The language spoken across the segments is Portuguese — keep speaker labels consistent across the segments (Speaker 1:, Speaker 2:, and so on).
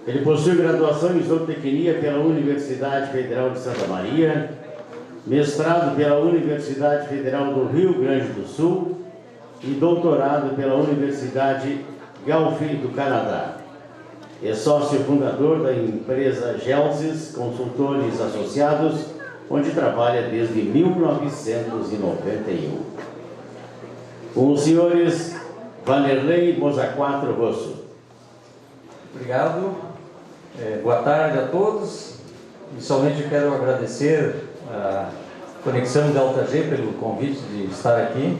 Speaker 1: Ele possui graduação em zootecnia pela Universidade Federal de Santa Maria, mestrado pela Universidade Federal do Rio Grande do Sul e doutorado pela Universidade Guelph do Canadá. É sócio fundador da empresa Gelsis Consultores Associados, onde trabalha desde 1991. Com os senhores Vanderlei Mozaquatro Rosso.
Speaker 2: Obrigado. Boa tarde a todos. Inicialmente quero agradecer a Conexão Delta G pelo convite de estar aqui.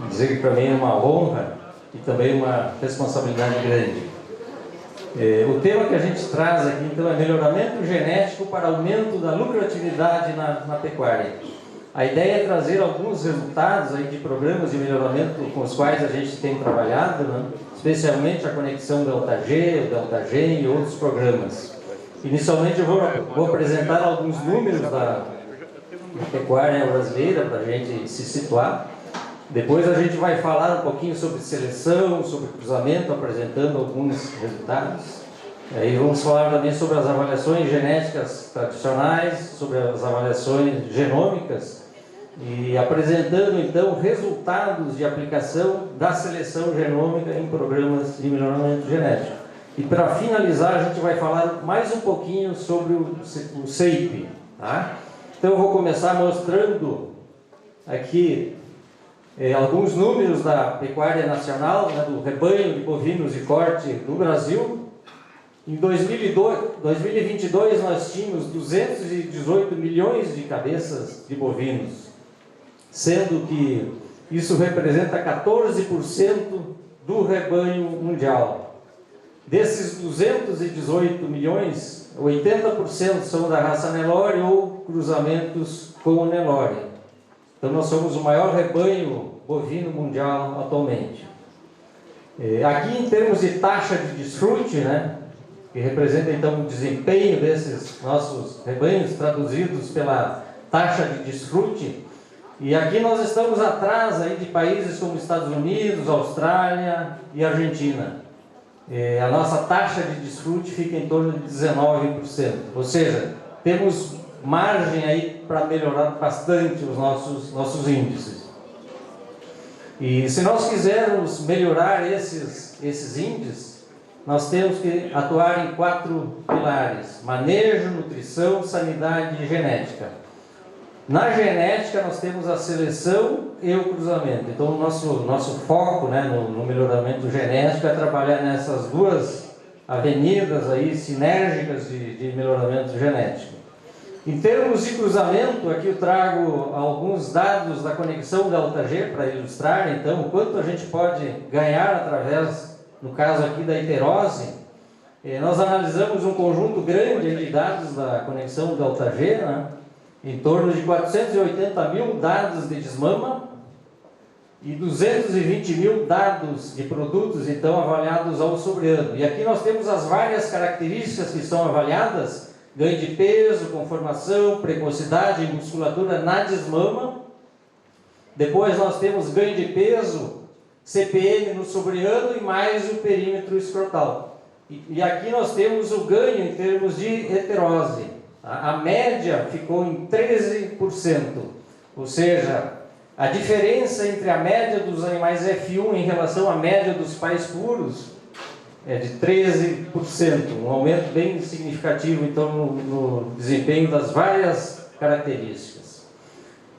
Speaker 2: Dizer que para mim é uma honra e também uma responsabilidade grande. O tema que a gente traz aqui, então, é melhoramento genético para aumento da lucratividade na pecuária. A ideia é trazer alguns resultados aí de programas de melhoramento com os quais a gente tem trabalhado, né? Especialmente a Conexão Delta G, o Delta G e outros programas. Inicialmente eu vou apresentar alguns números da pecuária brasileira para a gente se situar. Depois a gente vai falar um pouquinho sobre seleção, sobre cruzamento, apresentando alguns resultados. Aí vamos falar também sobre as avaliações genéticas tradicionais, sobre as avaliações genômicas e apresentando então resultados de aplicação da seleção genômica em programas de melhoramento genético. E para finalizar a gente vai falar mais um pouquinho sobre o SEIP, tá? Então eu vou começar mostrando aqui alguns números da pecuária nacional, né, do rebanho de bovinos de corte do Brasil. Em 2022 nós tínhamos 218 milhões de cabeças de bovinos, sendo que isso representa 14% do rebanho mundial. Desses 218 milhões, 80% são da raça Nelore ou cruzamentos com o Nelore. Então nós somos o maior rebanho bovino mundial atualmente. Aqui em termos de taxa de desfrute, né, que representa então o desempenho desses nossos rebanhos traduzidos pela taxa de desfrute, e aqui nós estamos atrás aí de países como Estados Unidos, Austrália e Argentina. A nossa taxa de desfrute fica em torno de 19%, ou seja, temos margem aí para melhorar bastante os nossos índices. E se nós quisermos melhorar esses índices, nós temos que atuar em 4 pilares: manejo, nutrição, sanidade e genética. Na genética nós temos a seleção e o cruzamento. Então o nosso foco, né, no melhoramento genético é trabalhar nessas duas avenidas aí sinérgicas de melhoramento genético. Em termos de cruzamento, aqui eu trago alguns dados da Conexão Delta G para ilustrar então o quanto a gente pode ganhar através, no caso aqui da heterose. Nós analisamos um conjunto grande de dados da Conexão Delta G, né? Em torno de 480 mil dados de desmama e 220 mil dados de produtos então avaliados ao sobre ano. E aqui nós temos as várias características que são avaliadas: ganho de peso, conformação, precocidade e musculatura na desmama. Depois nós temos ganho de peso, CPM no sobreano e mais o perímetro escrotal. E aqui nós temos o ganho em termos de heterose. A média ficou em 13%, ou seja, a diferença entre a média dos animais F1 em relação à média dos pais puros é de 13%, um aumento bem significativo então no desempenho das várias características.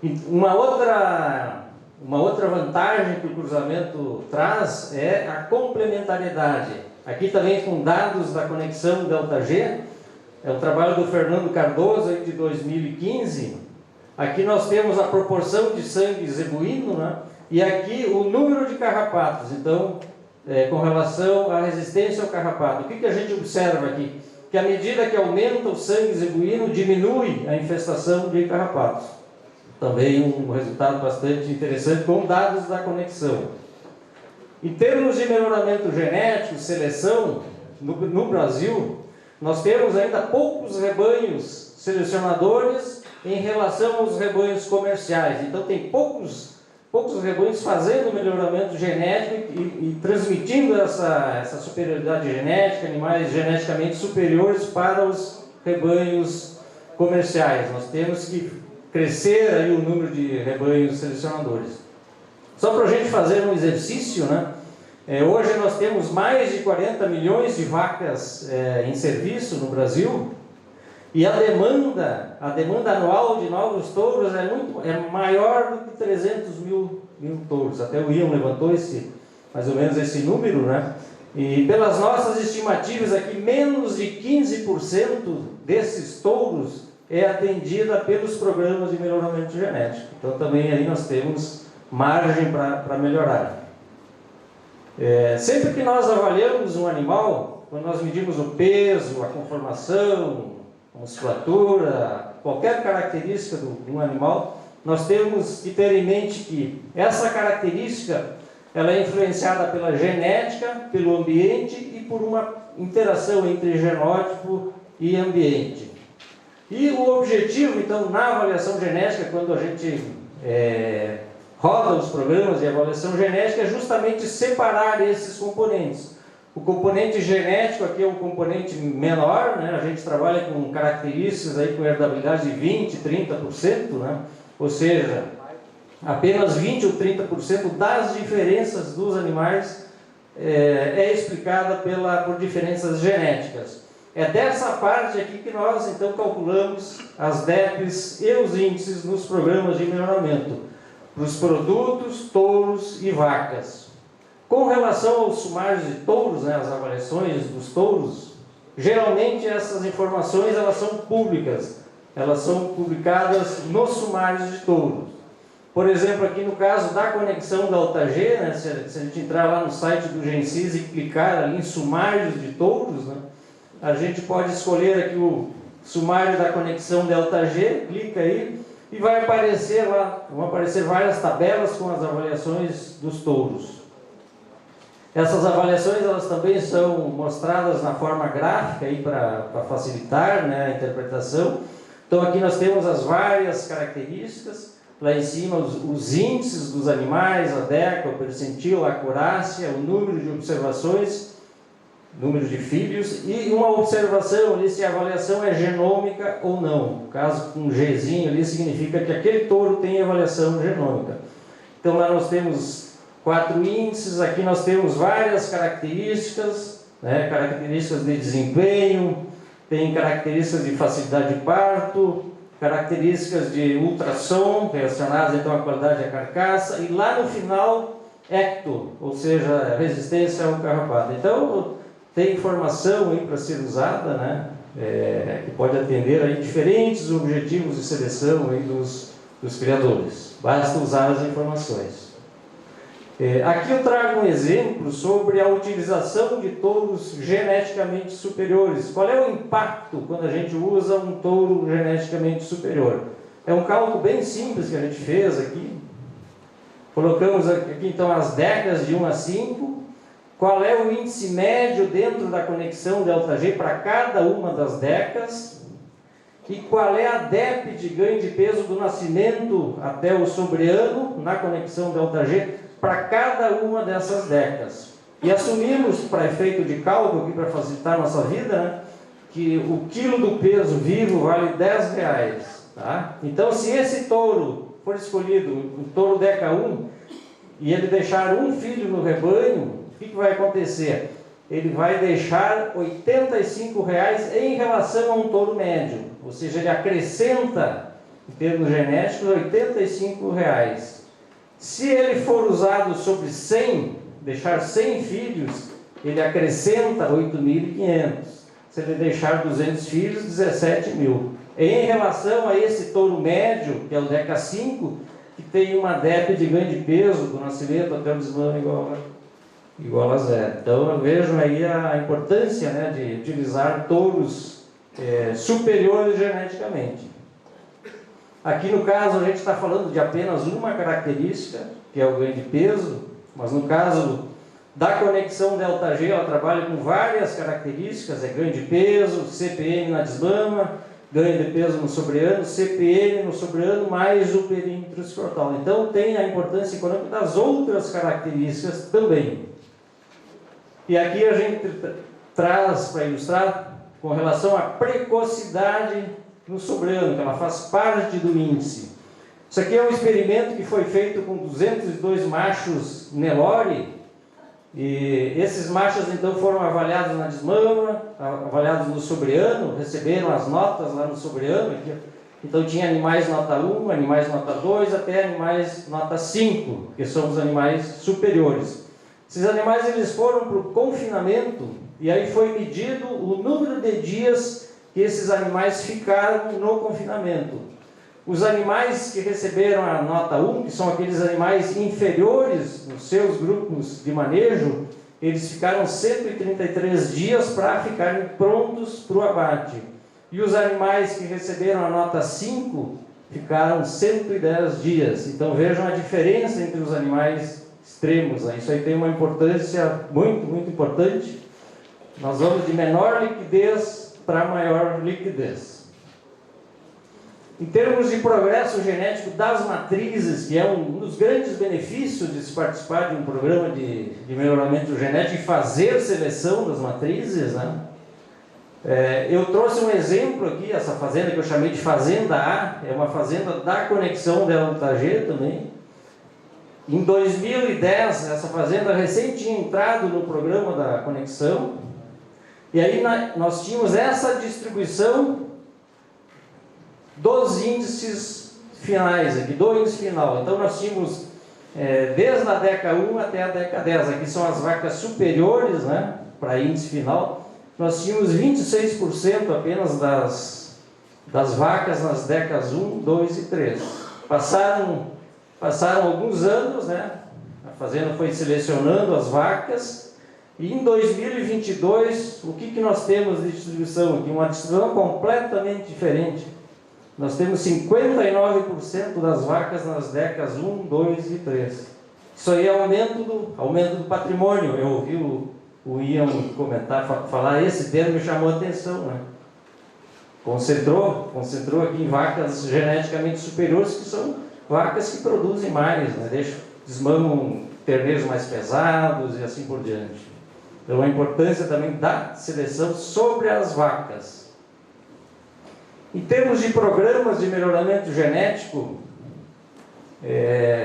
Speaker 2: E uma outra vantagem que o cruzamento traz é a complementariedade. Aqui também com dados da Conexão Delta G, é o trabalho do Fernando Cardoso aí de 2015. Aqui nós temos a proporção de sangue zebuíno, né? E aqui o número de carrapatos. Então, com relação à resistência ao carrapato, o que a gente observa aqui? Que à medida que aumenta o sangue zebuíno, diminui a infestação de carrapatos. Também um resultado bastante interessante com dados da Conexão. Em termos de melhoramento genético, seleção, no Brasil, nós temos ainda poucos rebanhos selecionadores em relação aos rebanhos comerciais. Então tem poucos
Speaker 3: poucos rebanhos fazendo melhoramento genético e transmitindo essa superioridade genética, animais geneticamente superiores para os rebanhos comerciais. Nós temos que crescer aí o número de rebanhos selecionadores. Só para a gente fazer um exercício, né? Hoje nós temos mais de 40 milhões de vacas em serviço no Brasil, e a demanda anual de novos touros é maior do que 300 mil touros. Até o Ian levantou mais ou menos esse número, né? E pelas nossas estimativas aqui, menos de 15% desses touros é atendida pelos programas de melhoramento genético. Então também aí nós temos margem para melhorar. Sempre que nós avaliamos um animal, quando nós medimos o peso, a conformação, a musculatura, qualquer característica de um animal, nós temos que ter em mente que essa característica ela é influenciada pela genética, pelo ambiente e por uma interação entre genótipo e ambiente. E o objetivo, então, na avaliação genética, quando a gente roda os programas de avaliação genética, é justamente separar esses componentes. O componente genético aqui é um componente menor, né? A gente trabalha com características aí com herdabilidade de 20%, 30%, né? Ou seja, apenas 20% ou 30% das diferenças dos animais é explicada por diferenças genéticas. É dessa parte aqui que nós então calculamos as DEPs e os índices nos programas de melhoramento para os produtos, touros e vacas. Com relação aos sumários de touros, né, as avaliações dos touros, geralmente essas informações elas são públicas, elas são publicadas nos sumários de touros. Por exemplo, aqui no caso da conexão da AltaG, né, se a gente entrar lá no site do Gensis e clicar ali em sumários de touros, né, a gente pode escolher aqui o sumário da conexão da AltaG, clica aí e vai aparecer lá, vão aparecer várias tabelas com as avaliações dos touros. Essas avaliações elas também são mostradas na forma gráfica para facilitar, né, a interpretação. Então aqui nós temos as várias características, lá em cima os índices dos animais, a DECA, o percentil, a acurácia, o número de observações, número de filhos e uma observação ali se a avaliação é genômica ou não. No caso com um Gzinho ali significa que aquele touro tem avaliação genômica. Então lá nós temos 4 índices, aqui nós temos várias características, né, características de desempenho, tem características de facilidade de parto, características de ultrassom, relacionadas então à qualidade da carcaça, e lá no final, ecto, ou seja, resistência ao carrapato. Então, tem informação aí para ser usada, né, que pode atender aí diferentes objetivos de seleção aí dos criadores. Basta usar as informações. Aqui eu trago um exemplo sobre a utilização de touros geneticamente superiores. Qual é o impacto quando a gente usa um touro geneticamente superior? É um cálculo bem simples que a gente fez aqui. Colocamos aqui então as DECAs de 1 a 5. Qual é o índice médio dentro da conexão ΔG para cada uma das DECAs? E qual é a DEP de ganho de peso do nascimento até o sobreano na conexão ΔG para cada uma dessas DECAs? E assumimos, para efeito de cálculo, aqui para facilitar a nossa vida, né, que o quilo do peso vivo vale R$10. Tá? Então, se esse touro for escolhido, o touro DECA 1, e ele deixar um filho no rebanho, o que vai acontecer? Ele vai deixar R$85 em relação a um touro médio. Ou seja, ele acrescenta, em termos genéticos, R$85. Se ele for usado sobre 100, deixar 100 filhos, ele acrescenta 8.500. Se ele deixar 200 filhos, 17.000. Em relação a esse touro médio, que é o DECA 5, que tem uma DEP de ganho de peso do nascimento até o desmame igual a 0. Então eu vejo aí a importância, né, de utilizar touros superiores geneticamente. Aqui no caso a gente está falando de apenas uma característica, que é o ganho de peso, mas no caso da conexão ΔG, ela trabalha com várias características, ganho de peso, CPM na desmama, ganho de peso no sobreano, CPN no sobreano, mais o perímetro escrotal. Então, tem a importância econômica das outras características também. E aqui a gente traz para ilustrar com relação à precocidade no sobreano, que ela faz parte do índice. Isso aqui é um experimento que foi feito com 202 machos Nelore, e esses machos então foram avaliados na desmama, avaliados no sobreano, receberam as notas lá no sobreano. Então tinha animais nota 1, animais nota 2, até animais nota 5, que são os animais superiores. Esses animais eles foram para o confinamento, e aí foi medido o número de dias que esses animais ficaram no confinamento. Os animais que receberam a nota 1, que são aqueles animais inferiores nos seus grupos de manejo, eles ficaram 133 dias para ficarem prontos para o abate. E os animais que receberam a nota 5 ficaram 110 dias. Então vejam a diferença entre os animais extremos. Isso aí tem uma importância muito, muito importante. Nós vamos de menor liquidez para maior liquidez. Em termos de progresso genético das matrizes, que é um dos grandes benefícios de se participar de um programa de melhoramento genético e fazer seleção das matrizes, né? Eu trouxe um exemplo aqui, essa fazenda que eu chamei de Fazenda A, é uma fazenda da conexão da LTG também. Em 2010, essa fazenda recém tinha entrado no programa da conexão, e aí nós tínhamos essa distribuição dos índices finais aqui, do índice final. Então nós tínhamos desde a DECA 1 até a DECA 10, aqui são as vacas superiores, né, para índice final. Nós tínhamos 26% apenas das vacas nas DECAs 1, 2 e 3. Passaram alguns anos, né, a fazenda foi selecionando as vacas, e em 2022, o que nós temos de distribuição aqui? Uma distribuição completamente diferente. Nós temos 59% das vacas nas DECAs 1, 2 e 3. Isso aí é aumento do patrimônio. Eu ouvi o Ian comentar, falar esse termo, me chamou a atenção, né? Concentrou aqui em vacas geneticamente superiores, que são vacas que produzem mais, né? Desmamam terneiros mais pesados e assim por diante. Então a importância também da seleção sobre as vacas. Em termos de programas de melhoramento genético,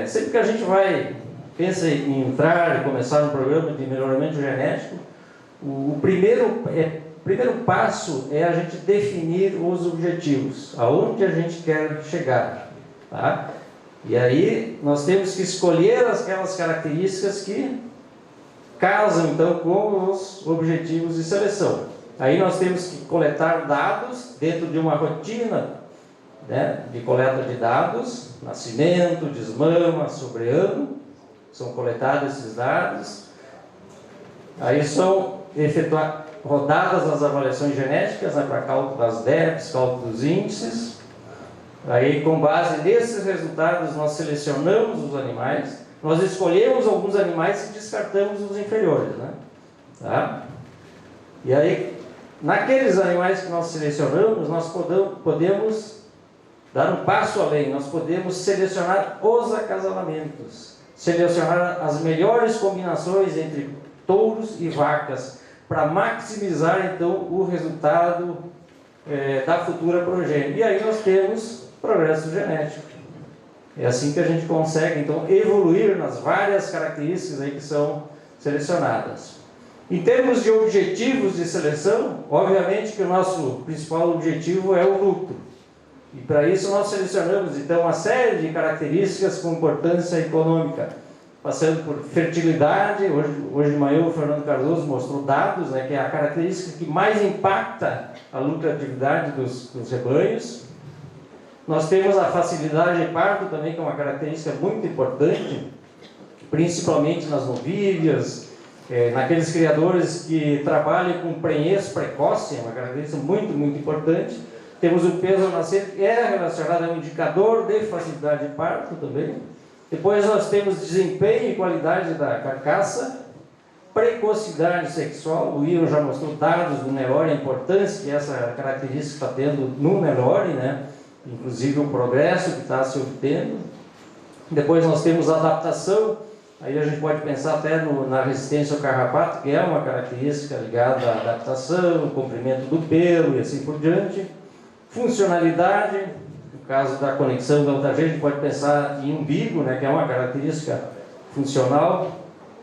Speaker 3: sempre que a gente pensa em entrar e começar um programa de melhoramento genético, o primeiro passo é a gente definir os objetivos, aonde a gente quer chegar, tá? E aí nós temos que escolher aquelas características que casam então com os objetivos de seleção. Aí nós temos que coletar dados dentro de uma rotina, né, de coleta de dados, nascimento, desmama, sobreano, são coletados esses dados. Aí são rodadas as avaliações genéticas, né, para cálculo das DEPs, cálculo dos índices. Aí, com base nesses resultados, nós selecionamos os animais, nós escolhemos alguns animais e descartamos os inferiores, né? Tá? E aí, naqueles animais que nós selecionamos, nós podemos dar um passo além, nós podemos selecionar os acasalamentos, selecionar as melhores combinações entre touros e vacas, para maximizar então o resultado da futura progênie. E aí nós temos progresso genético. É assim que a gente consegue então evoluir nas várias características aí que são selecionadas. Em termos de objetivos de seleção, obviamente que o nosso principal objetivo é o lucro. E para isso nós selecionamos então uma série de características com importância econômica, passando por fertilidade. Hoje de manhã o Fernando Cardoso mostrou dados, né, que é a característica que mais impacta a lucratividade dos rebanhos. Nós temos a facilidade de parto também, que é uma característica muito importante, principalmente nas novilhas, naqueles criadores que trabalham com prenhez precoce, é uma característica muito, muito importante. Temos o peso ao nascer, que é relacionado a um indicador de facilidade de parto também. Depois nós temos desempenho e qualidade da carcaça. precocidade sexual. O Ian já mostrou dados do Nelore, a importância que essa característica está tendo no Nelore, né? Inclusive o progresso que está se obtendo. Depois nós temos a adaptação, aí a gente pode pensar até na resistência ao carrapato, que é uma característica ligada à adaptação, o comprimento do pelo e assim por diante. Funcionalidade, no caso da conexão delta G, a gente pode pensar em umbigo, né, que é uma característica funcional.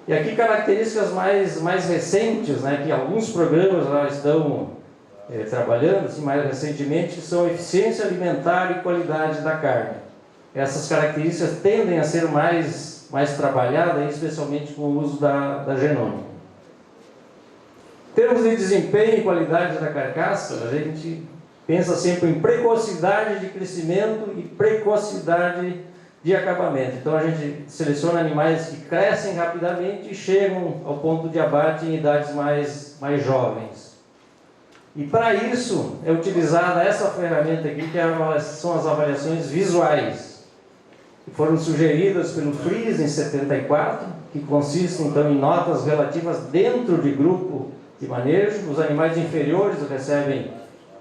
Speaker 3: E aqui características mais recentes, né, que alguns programas lá estão trabalhando assim, mais recentemente, que são eficiência alimentar e qualidade da carne. Essas características tendem a ser mais trabalhadas, especialmente com o uso da genômica. Em termos de desempenho e qualidade da carcaça, a gente pensa sempre em precocidade de crescimento e precocidade de acabamento. Então a gente seleciona animais que crescem rapidamente e chegam ao ponto de abate em idades mais jovens. E para isso é utilizada essa ferramenta aqui, que são as avaliações visuais, que foram sugeridas pelo Fries em 74, que consistem então em notas relativas dentro de grupo de manejo. Os animais inferiores recebem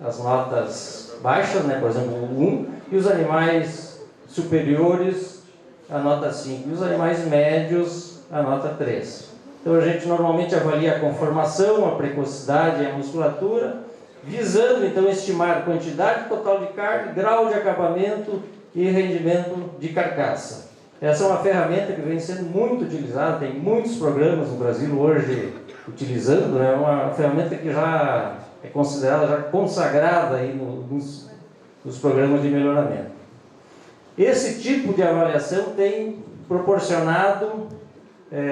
Speaker 3: as notas baixas, né, por exemplo, o 1, e os animais superiores a nota 5, e os animais médios a nota 3. Então a gente normalmente avalia a conformação, a precocidade e a musculatura, visando então estimar quantidade total de carne, grau de acabamento e rendimento de carcaça. Essa é uma ferramenta que vem sendo muito utilizada, tem muitos programas no Brasil hoje utilizando, né? É uma ferramenta que já é considerada já consagrada aí nos programas de melhoramento. Esse tipo de avaliação tem proporcionado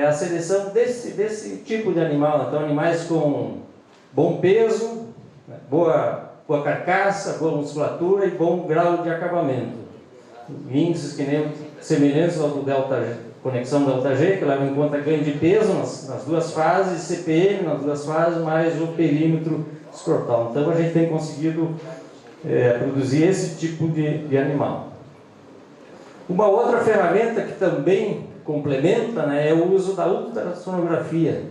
Speaker 3: a seleção desse tipo de animal. Então, animais com bom peso, boa carcaça, boa musculatura e bom grau de acabamento. Índices que nem semelhantes ao do conexão delta G, que leva em conta ganho de peso nas duas fases, CPM nas duas fases, mais o perímetro escrotal. Então a gente tem conseguido produzir esse tipo de animal. Uma outra ferramenta que também complementa, né, é o uso da ultrassonografia.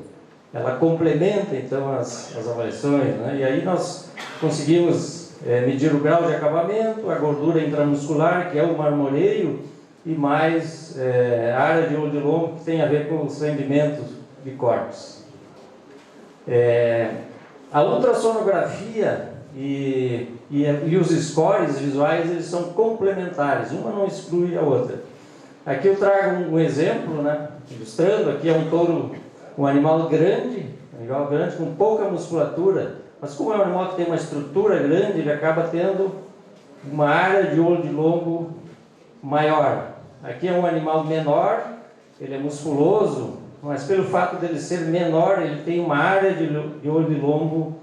Speaker 3: Ela complementa então as avaliações, né? E aí nós conseguimos medir o grau de acabamento, a gordura intramuscular, que é o marmoreio, e mais a área de olho de lombo, que tem a ver com os rendimentos de cortes. A ultrassonografia e os scores visuais, eles são complementares, uma não exclui a outra. Aqui eu trago um exemplo, né, ilustrando. Aqui é um touro, um animal grande com pouca musculatura, mas como é um animal que tem uma estrutura grande, ele acaba tendo uma área de olho de lombo maior. Aqui é um animal menor, ele é musculoso, mas pelo fato dele ser menor, ele tem uma área de olho de lombo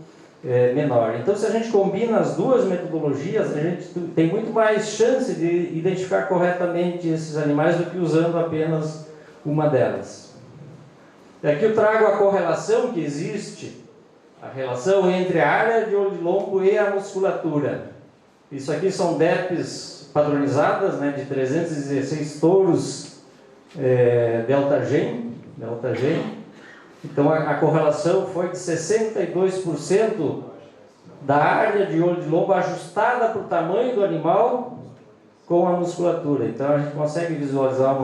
Speaker 3: menor. Então, se a gente combina as duas metodologias, a gente tem muito mais chance de identificar corretamente esses animais do que usando apenas uma delas. E aqui eu trago a correlação que existe, a relação entre a área de olho de lombo e a musculatura. Isso aqui são DEPs padronizadas, né, de 316 touros delta G. Então a correlação foi de 62% da área de olho de lombo ajustada para o tamanho do animal com a musculatura. Então a gente consegue visualizar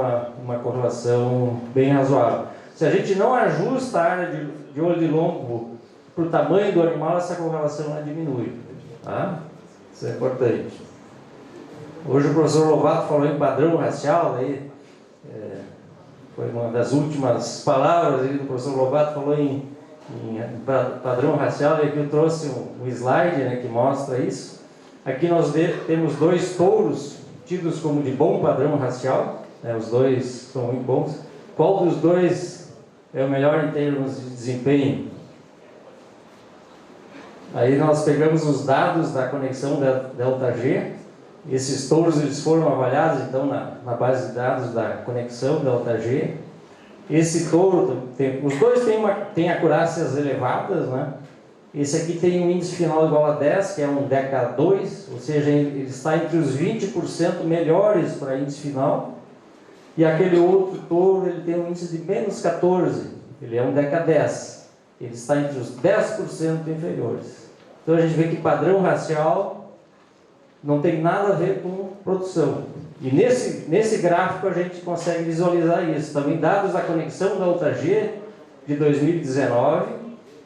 Speaker 3: uma correlação bem razoável. Se a gente não ajusta a área de olho de lombo para o tamanho do animal, essa correlação diminui. Tá? Isso é importante. Hoje o professor Lobato falou em padrão racial, aí, foi uma das últimas palavras aí do professor Lobato, falou em padrão racial, e aqui eu trouxe um slide, né, que mostra isso. Aqui nós temos dois touros tidos como de bom padrão racial, né, os dois são muito bons. Qual dos dois é o melhor em termos de desempenho? Aí nós pegamos os dados da conexão delta G. Esses touros eles foram avaliados então na base de dados da conexão delta G. Esse touro, os dois têm acurácias elevadas, né? Esse aqui tem um índice final igual a 10, que é um DK2, ou seja, ele está entre os 20% melhores para índice final. E aquele outro touro, ele tem um índice de menos 14, ele é um DECA 10, ele está entre os 10% inferiores. Então a gente vê que padrão racial não tem nada a ver com produção. E nesse gráfico a gente consegue visualizar isso. Também dados da conexão da UTG de 2019,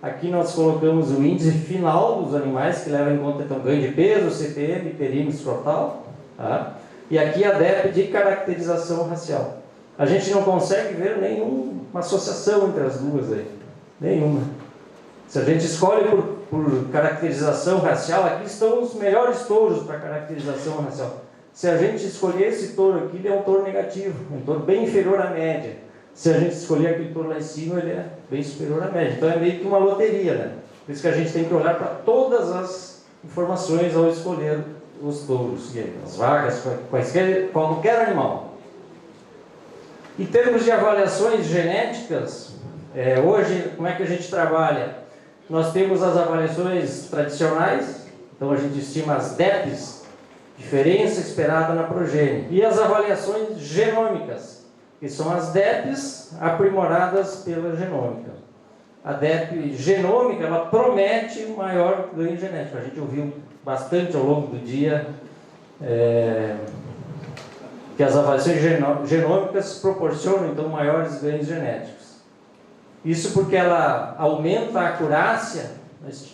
Speaker 3: aqui nós colocamos o índice final dos animais, que leva em conta então ganho de peso, CPM, perímetro total, tá? E aqui a DEP de caracterização racial. A gente não consegue ver nenhuma associação entre as duas aí, nenhuma. Se a gente escolhe por caracterização racial, aqui estão os melhores touros para caracterização racial. Se a gente escolher esse touro aqui, ele é um touro negativo, um touro bem inferior à média. Se a gente escolher aquele touro lá em cima, ele é bem superior à média. Então é meio que uma loteria, né? Por isso que a gente tem que olhar para todas as informações ao escolher os touros, as vagas, qualquer animal. Em termos de avaliações genéticas, hoje, como é que a gente trabalha? Nós temos as avaliações tradicionais, então a gente estima as DEPs, diferença esperada na progênie, e as avaliações genômicas, que são as DEPs aprimoradas pela genômica. A DEP genômica, ela promete maior ganho genético. A gente ouviu bastante ao longo do dia que as avaliações genômicas proporcionam então maiores ganhos genéticos. Isso porque ela aumenta a acurácia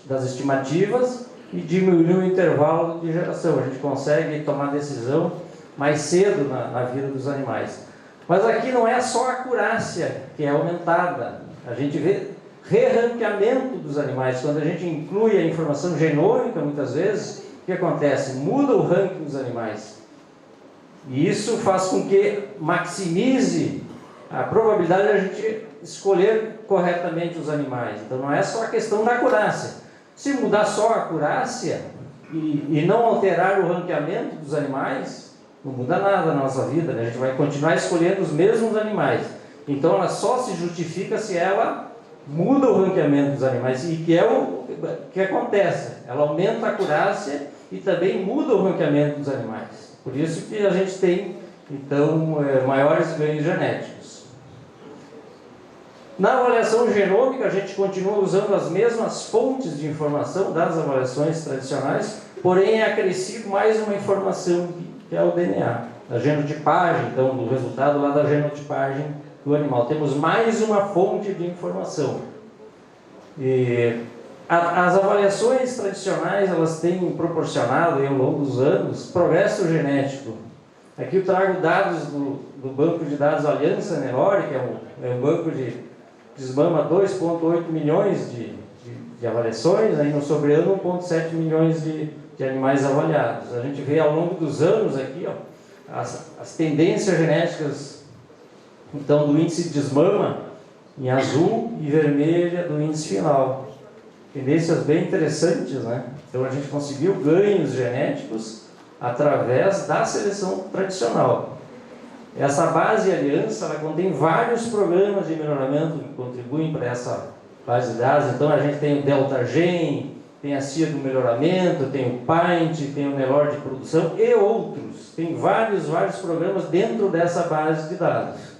Speaker 3: das estimativas e diminui o intervalo de geração. A gente consegue tomar decisão mais cedo na vida dos animais. Mas aqui não é só a acurácia que é aumentada. A gente vê re-ranqueamento dos animais. Quando a gente inclui a informação genômica, muitas vezes, o que acontece? Muda o ranking dos animais. E isso faz com que maximize a probabilidade de a gente escolher corretamente os animais. Então não é só a questão da acurácia. Se mudar só a acurácia e não alterar o ranqueamento dos animais, não muda nada na nossa vida, né? A gente vai continuar escolhendo os mesmos animais. Então ela só se justifica se ela muda o ranqueamento dos animais. E que é o que acontece. Ela aumenta a acurácia e também muda o ranqueamento dos animais. Por isso que a gente tem, então, maiores ganhos genéticos. Na avaliação genômica, a gente continua usando as mesmas fontes de informação das avaliações tradicionais, porém é acrescido mais uma informação que é o DNA, a genotipagem, então, do resultado lá da genotipagem do animal. Temos mais uma fonte de informação. E as avaliações tradicionais, elas têm proporcionado, ao longo dos anos, progresso genético. Aqui eu trago dados do banco de dados Aliança Nelore, que é um banco de desmama 2,8 milhões de avaliações, aí no sobre-ano 1,7 milhões de animais avaliados. A gente vê ao longo dos anos aqui, ó, as tendências genéticas, então, do índice de desmama em azul e vermelha do índice final. Tendências bem interessantes, né? Então a gente conseguiu ganhos genéticos através da seleção tradicional. Essa base aliança, ela contém vários programas de melhoramento que contribuem para essa base de dados. Então a gente tem o DeltaGen, tem a CIA do melhoramento, tem o Paint, tem o Nelore de produção e outros. Tem vários programas dentro dessa base de dados.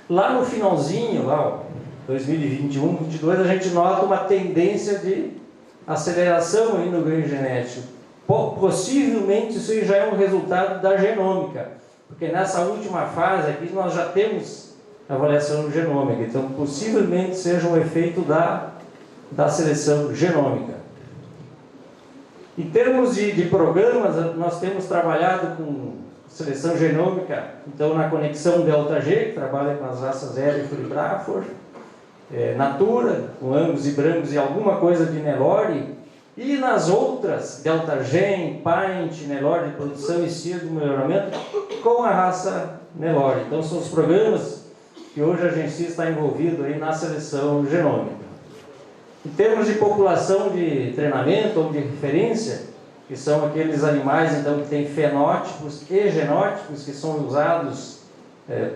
Speaker 3: Lá no finalzinho, lá, 2021, 2022, a gente nota uma tendência de aceleração aí no ganho genético. Possivelmente isso já é um resultado da genômica, porque nessa última fase aqui nós já temos avaliação genômica, então possivelmente seja um efeito da seleção genômica. Em termos de programas, nós temos trabalhado com seleção genômica, então na conexão DeltaG, que trabalha com as raças Hereford e Braford, Natura, com Angus e Brangus e alguma coisa de Nelore, e nas outras, DeltaGen, Paint, Nelore de produção e CIA do melhoramento, com a raça Nelore. Então são os programas que hoje a agência está envolvido aí na seleção genômica. Em termos de população de treinamento ou de referência, que são aqueles animais então, que têm fenótipos e genótipos que são usados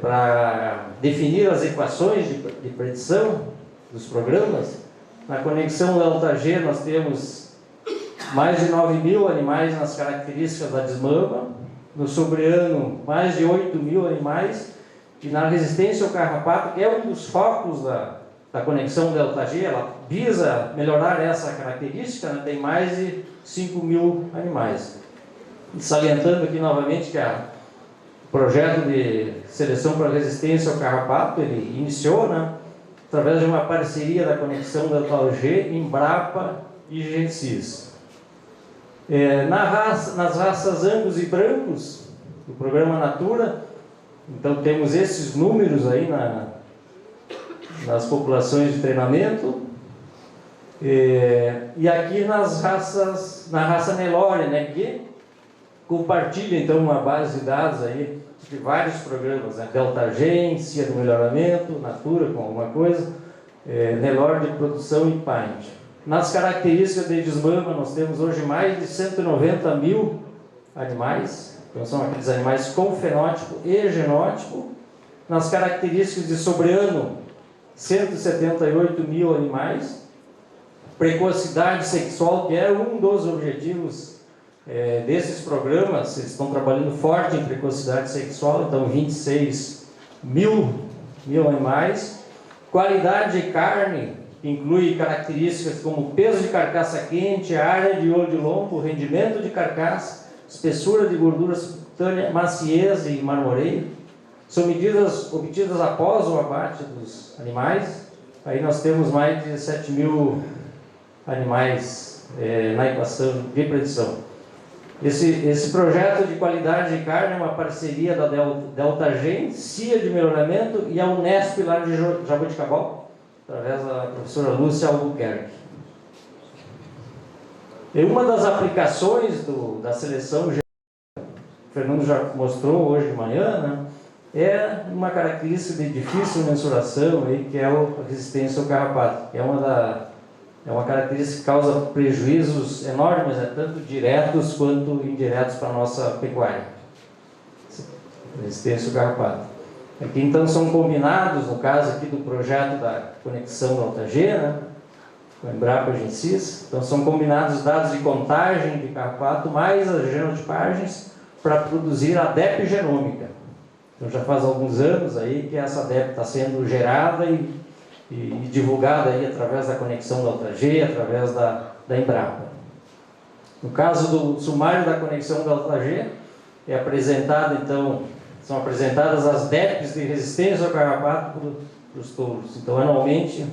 Speaker 3: para definir as equações de predição dos programas. Na conexão DeltaG nós temos mais de 9.000 animais nas características da desmama, no sobre-ano mais de 8.000 animais, E na resistência ao carrapato, que é um dos focos da conexão Delta G, ela visa melhorar essa característica, né? Tem mais de 5.000 animais. E salientando aqui novamente que o projeto de seleção para resistência ao carrapato, ele iniciou, né, através de uma parceria da conexão Delta G, Embrapa e Gensis. Nas raças Angus e Brancos, do programa Natura, então temos esses números aí nas populações de treinamento, e aqui na raça Nelore, né, que compartilha então uma base de dados aí de vários programas, né, Delta Gen, CIA do melhoramento, Natura com alguma coisa, Nelore de produção e Paint. Nas características de desmama, nós temos hoje mais de 190.000 animais, então são aqueles animais com fenótipo e genótipo. Nas características de sobreano, 178.000 animais. Precocidade sexual, que é um dos objetivos desses programas, eles estão trabalhando forte em precocidade sexual, então 26.000 animais. Qualidade de carne, que inclui características como peso de carcaça quente, área de olho de lombo, rendimento de carcaça, espessura de gordura subcutânea, maciez e marmoreio. São medidas obtidas após o abate dos animais. Aí nós temos mais de 7.000 animais na equação de predição. Esse projeto de qualidade de carne é uma parceria da Delta Gen, CIA de melhoramento e a Unesp lá de Jaboticabal, através da professora Lúcia Albuquerque. E uma das aplicações da seleção, o Fernando já mostrou hoje de manhã, né, é uma característica de difícil mensuração, aí, que é a resistência ao carrapato, que é uma característica que causa prejuízos enormes, tanto diretos quanto indiretos para a nossa pecuária. Resistência ao carrapato. Aqui então são combinados, no caso aqui do projeto da conexão Delta G, né, com a Embrapa e Gensis, então são combinados dados de contagem de carrapato mais as genotipagens para produzir a DEP genômica. Então já faz alguns anos aí que essa DEP está sendo gerada e divulgada aí através da conexão Delta G, através da Embrapa. No caso do sumário da conexão Delta G, é apresentado então, são apresentadas as DEPs de resistência ao carrapato para os touros. Então anualmente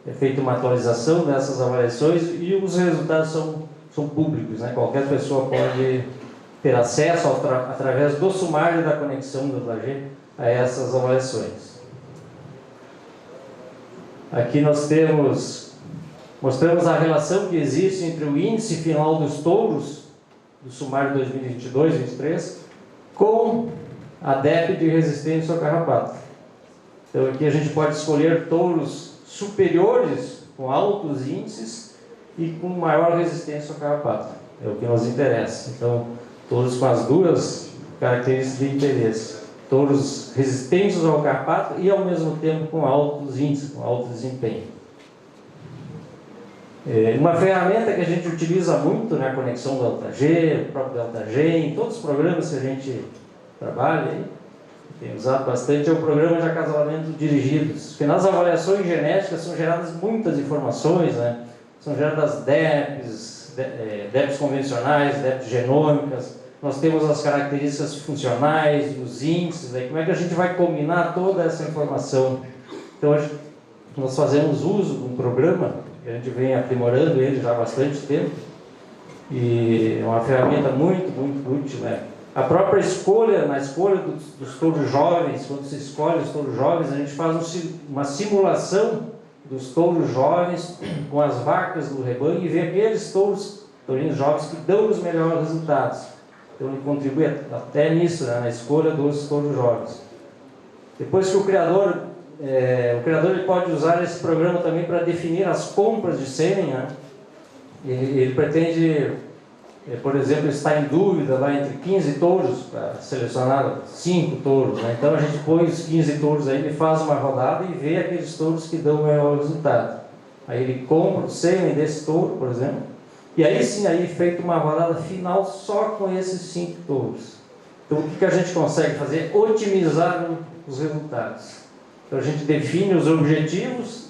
Speaker 3: é feita uma atualização dessas avaliações e os resultados são públicos, né? Qualquer pessoa pode ter acesso através do sumário da conexão Delta G a essas avaliações. Aqui nós mostramos a relação que existe entre o índice final dos touros do sumário 2022-23 com a DEP de resistência ao carrapato. Então aqui a gente pode escolher touros superiores com altos índices e com maior resistência ao carrapato. É o que nos interessa. Então, touros com as duas características de interesse. Touros resistentes ao carrapato e ao mesmo tempo com altos índices, com alto desempenho. Uma ferramenta que a gente utiliza muito na conexão Delta G, o próprio Delta G, em todos os programas que a gente trabalha, tem usado bastante, é o programa de acasalamento dirigidos. Porque nas avaliações genéticas são geradas muitas informações, né? São geradas DEPs, DEPs convencionais, DEPs genômicas. Nós temos as características funcionais, os índices, né? Como é que a gente vai combinar toda essa informação? Então, nós fazemos uso de um programa, que a gente vem aprimorando ele já há bastante tempo, e é uma ferramenta muito, muito útil, né? A própria escolha, na escolha dos touros jovens, quando se escolhe os touros jovens, a gente faz uma simulação dos touros jovens com as vacas do rebanho e vê aqueles tourinhos jovens que dão os melhores resultados. Então ele contribui até nisso, né, na escolha dos touros jovens. Depois que o criador ele pode usar esse programa também para definir as compras de sêmen, né? Ele pretende, por exemplo, estar em dúvida lá entre 15 touros para selecionar 5 touros, né? Então a gente põe os 15 touros aí, ele faz uma rodada e vê aqueles touros que dão o melhor resultado. Aí ele compra o sêmen desse touro, por exemplo, e aí sim, aí feita uma rodada final só com esses 5 touros. Então, o que a gente consegue fazer? Otimizar os resultados. Então, a gente define os objetivos,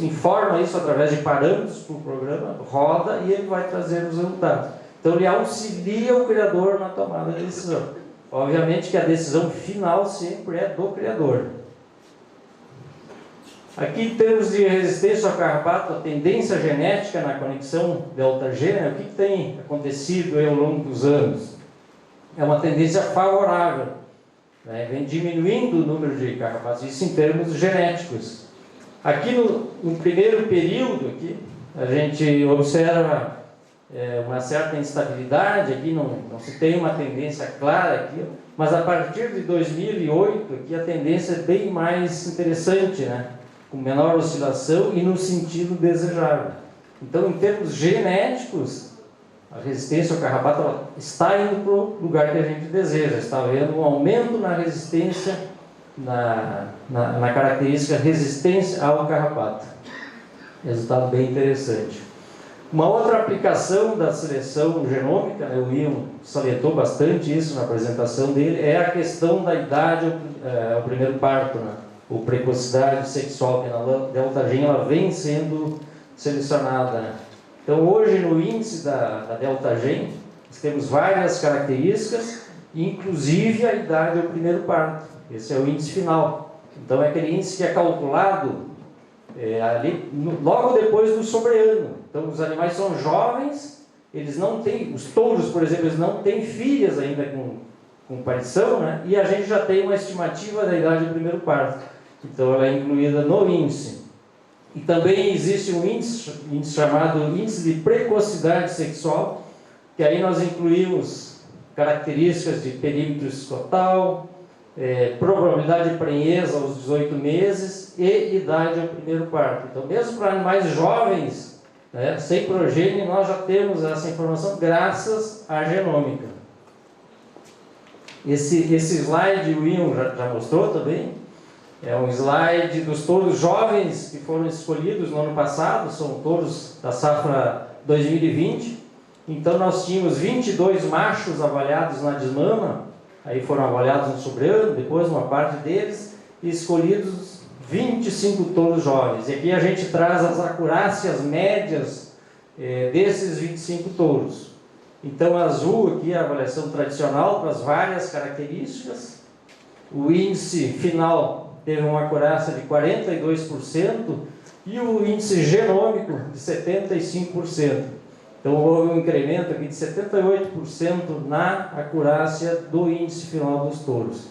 Speaker 3: informa isso através de parâmetros para o programa, roda e ele vai trazer os resultados. Então, ele auxilia o criador na tomada de decisão. Obviamente que a decisão final sempre é do criador. Aqui, em termos de resistência ao carrapato, a tendência genética na conexão delta-G, né, o que tem acontecido ao longo dos anos? É uma tendência favorável, né, vem diminuindo o número de carrapatos, isso em termos genéticos. Aqui no primeiro período, aqui, a gente observa uma certa instabilidade, aqui não se tem uma tendência clara, aqui, mas a partir de 2008, aqui a tendência é bem mais interessante, né? Com menor oscilação e no sentido desejável. Então, em termos genéticos, a resistência ao carrapato está indo para o lugar que a gente deseja, está havendo um aumento na resistência, na característica resistência ao carrapato. Resultado bem interessante. Uma outra aplicação da seleção genômica, né, o Ian salientou bastante isso na apresentação dele, é a questão da idade ao primeiro parto, né? Ou precocidade sexual, que na delta-G ela vem sendo selecionada, né? Então, hoje, no índice da delta-G, nós temos várias características, inclusive a idade ao primeiro parto. Esse é o índice final. Então, é aquele índice que é calculado ali, logo depois do sobreano. Então, os animais são jovens, eles não têm, os touros, por exemplo, eles não têm filhas ainda com parição, né? E a gente já tem uma estimativa da idade do primeiro parto. Então, ela é incluída no índice. E também existe um índice chamado índice de precocidade sexual, que aí nós incluímos características de perímetro escrotal, probabilidade de prenhez aos 18 meses e idade ao primeiro parto. Então, mesmo para animais jovens, né, sem progênio, nós já temos essa informação graças à genômica. Esse slide o Ian já mostrou também. É um slide dos touros jovens que foram escolhidos no ano passado, são touros da safra 2020. Então, nós tínhamos 22 machos avaliados na desmama, aí foram avaliados no sobreano, depois uma parte deles, e escolhidos 25 touros jovens. E aqui a gente traz as acurácias médias desses 25 touros. Então, azul aqui é a avaliação tradicional para as várias características. O índice final teve uma acurácia de 42% e o índice genômico de 75%. Então, houve um incremento aqui de 78% na acurácia do índice final dos touros.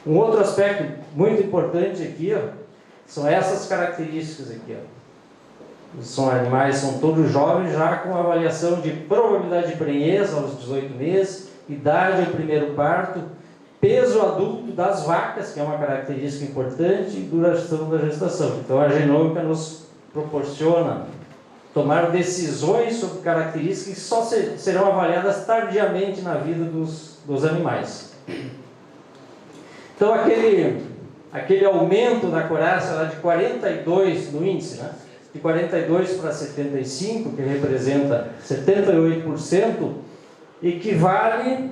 Speaker 3: Um outro aspecto muito importante aqui, ó, são essas características aqui, ó. São animais, são todos jovens, já com avaliação de probabilidade de prenhez aos 18 meses, idade ao primeiro parto, peso adulto das vacas, que é uma característica importante, e duração da gestação. Então, a genômica nos proporciona tomar decisões sobre características que só serão avaliadas tardiamente na vida dos animais. Então, aquele aumento da acurácia lá de 42 no índice, né? De 42 para 75, que representa 78%,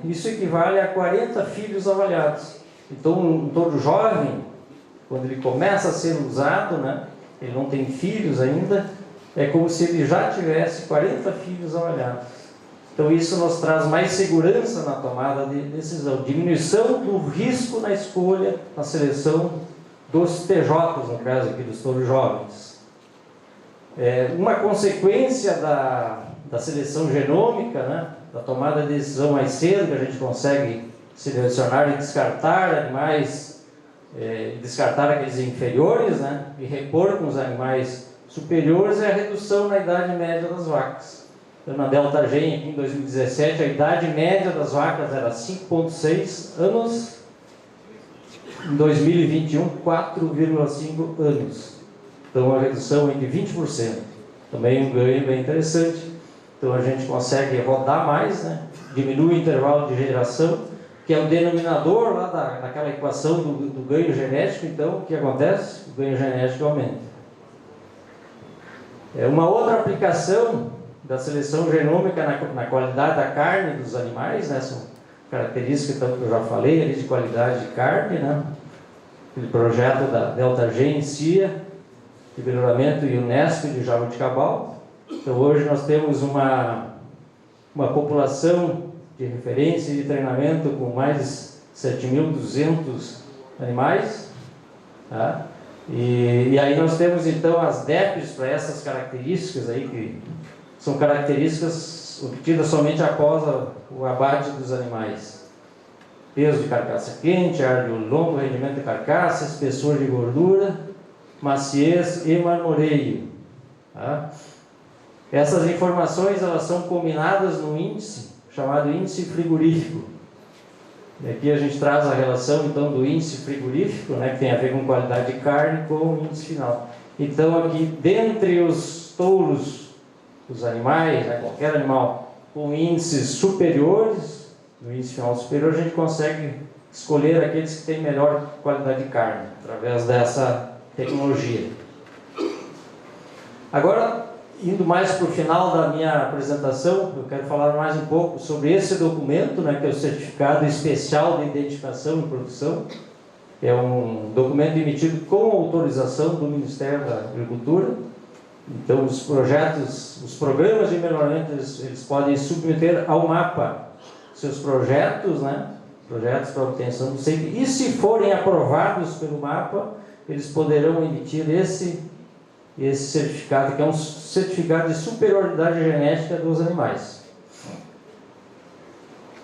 Speaker 3: isso equivale a 40 filhos avaliados. Então, um touro jovem, quando ele começa a ser usado, né, ele não tem filhos ainda, é como se ele já tivesse 40 filhos avaliados. Então, isso nos traz mais segurança na tomada de decisão, diminuição do risco na escolha, na seleção dos TJs, no caso aqui dos touros jovens. Uma consequência da seleção genômica, né, da tomada de decisão mais cedo, que a gente consegue selecionar e descartar animais, descartar aqueles inferiores, né, e repor com os animais superiores, é a redução na idade média das vacas. Então, na delta-G, aqui em 2017, a idade média das vacas era 5,6 anos, em 2021, 4,5 anos. Então, uma redução de 20%. Também um ganho bem interessante. Então, a gente consegue rodar mais, né? Diminui o intervalo de geração, que é o denominador lá daquela equação do ganho genético. Então, o que acontece? O ganho genético aumenta. Uma outra aplicação da seleção genômica na qualidade da carne dos animais, né? característica então, que eu já falei, ali de qualidade de carne, né? Aquele projeto da Delta G inicia, de melhoramento e Unesco de Jaboticabal. Então hoje nós temos uma população de referência e de treinamento com mais de 7.200 animais, tá? E aí nós temos então as DEPs para essas características aí, que são características obtidas somente após o abate dos animais. Peso de carcaça quente, ar de olho longo, rendimento de carcaça, espessor de gordura, maciez e marmoreio, tá? Essas informações elas são combinadas no índice chamado índice frigorífico. E aqui a gente traz a relação então do índice frigorífico, né, que tem a ver com qualidade de carne, com o índice final. Então aqui dentre os touros, os animais, né, qualquer animal com índices superiores, no índice final superior, a gente consegue escolher aqueles que têm melhor qualidade de carne, através dessa tecnologia. Agora, indo mais para o final da minha apresentação, eu quero falar mais um pouco sobre esse documento, né, que é o Certificado Especial de Identificação e Produção. É um documento emitido com autorização do Ministério da Agricultura. Então, os projetos, os programas de melhoramento, eles podem submeter ao mapa seus projetos, né, projetos para obtenção do CEIP, e se forem aprovados pelo mapa, eles poderão emitir esse certificado, que é um certificado de superioridade genética dos animais.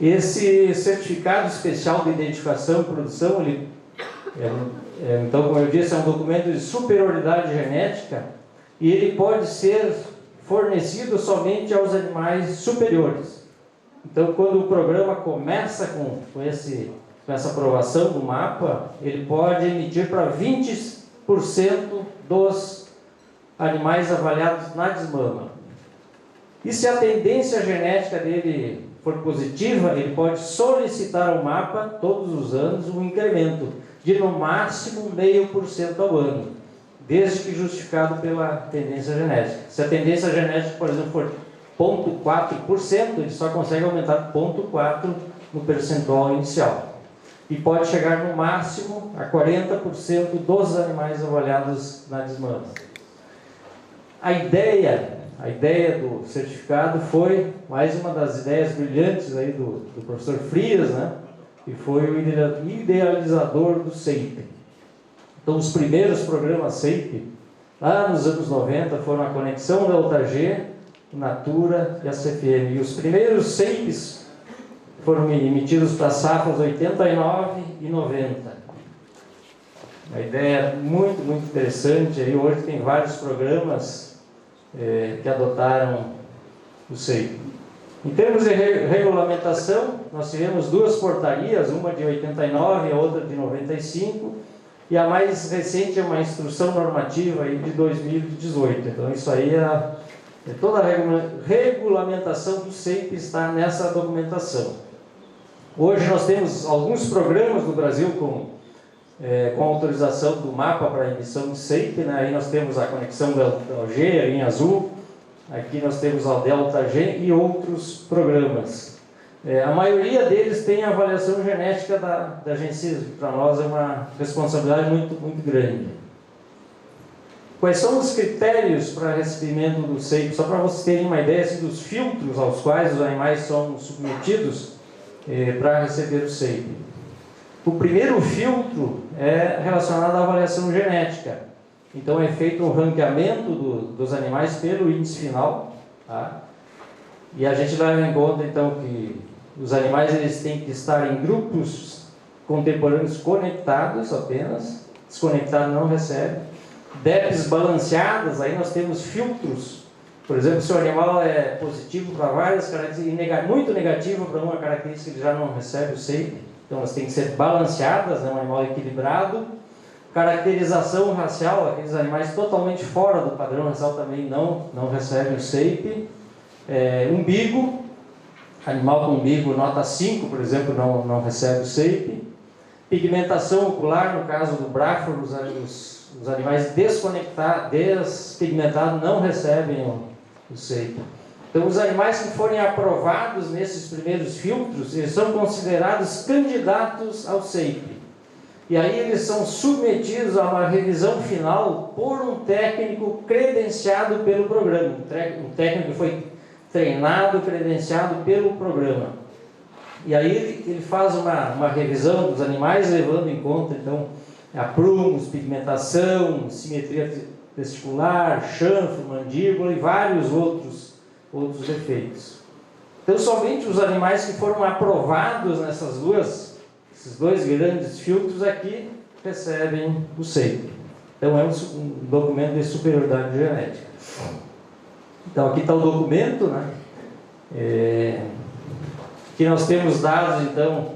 Speaker 3: Esse certificado especial de identificação e produção, então, como eu disse, é um documento de superioridade genética e ele pode ser fornecido somente aos animais superiores. Então, quando o programa começa com essa aprovação do mapa, ele pode emitir para 20% dos animais avaliados na desmama. E se a tendência genética dele for positiva, ele pode solicitar ao mapa, todos os anos, um incremento de no máximo 0,5% ao ano, desde que justificado pela tendência genética. Se a tendência genética, por exemplo, for 0,4%, ele só consegue aumentar 0,4% no percentual inicial. E pode chegar no máximo a 40% dos animais avaliados na desmama. A ideia do certificado foi mais uma das ideias brilhantes aí do professor Frias, né? Que foi o idealizador do CEIP. Então, os primeiros programas CEIP, lá nos anos 90, foram a Conexão Delta G, Natura e a CFM. E os primeiros CEIPs foram emitidos para safras 89 e 90. Uma ideia muito, muito interessante. Aí hoje tem vários programas que adotaram o CEIP. Em termos de regulamentação, nós tivemos duas portarias, uma de 89 e a outra de 95, e a mais recente é uma instrução normativa aí de 2018. Então isso aí toda a regulamentação do CEIP está nessa documentação. Hoje nós temos alguns programas no Brasil com autorização do mapa para emissão de CEIP, né? Aí nós temos a Conexão Delta G, ali em azul, aqui nós temos a Delta G e outros programas. A maioria deles tem a avaliação genética da Agencia, que para nós é uma responsabilidade muito, muito grande. Quais são os critérios para recebimento do CEIP? Só para vocês terem uma ideia assim, dos filtros aos quais os animais são submetidos para receber o CEIP. O primeiro filtro é relacionado à avaliação genética. Então é feito um ranqueamento dos animais pelo índice final, tá? E a gente leva em conta então que os animais eles têm que estar em grupos contemporâneos conectados apenas, desconectado não recebe. DEPs balanceadas, aí nós temos filtros. Por exemplo, se o animal é positivo para várias características e muito negativo para uma característica, ele já não recebe o CEIP. Então elas têm que ser balanceadas, né? Um animal equilibrado. Caracterização racial, aqueles animais totalmente fora do padrão racial também não recebem o CEIP. Umbigo, animal com umbigo nota 5, por exemplo, não recebe o CEIP. Pigmentação ocular, no caso do bráforo, os animais despigmentados não recebem o CEIP. Então, os animais que forem aprovados nesses primeiros filtros, eles são considerados candidatos ao CEIP. E aí eles são submetidos a uma revisão final por um técnico credenciado pelo programa. Um técnico que foi treinado, credenciado pelo programa. E aí ele faz uma revisão dos animais, levando em conta, então, aprumos, pigmentação, simetria testicular, chanfro, mandíbula e vários outros defeitos. Então, somente os animais que foram aprovados esses dois grandes filtros aqui, recebem o CEIP. Então, é um documento de superioridade genética. Então, aqui está o documento, né? Aqui nós temos dados, então,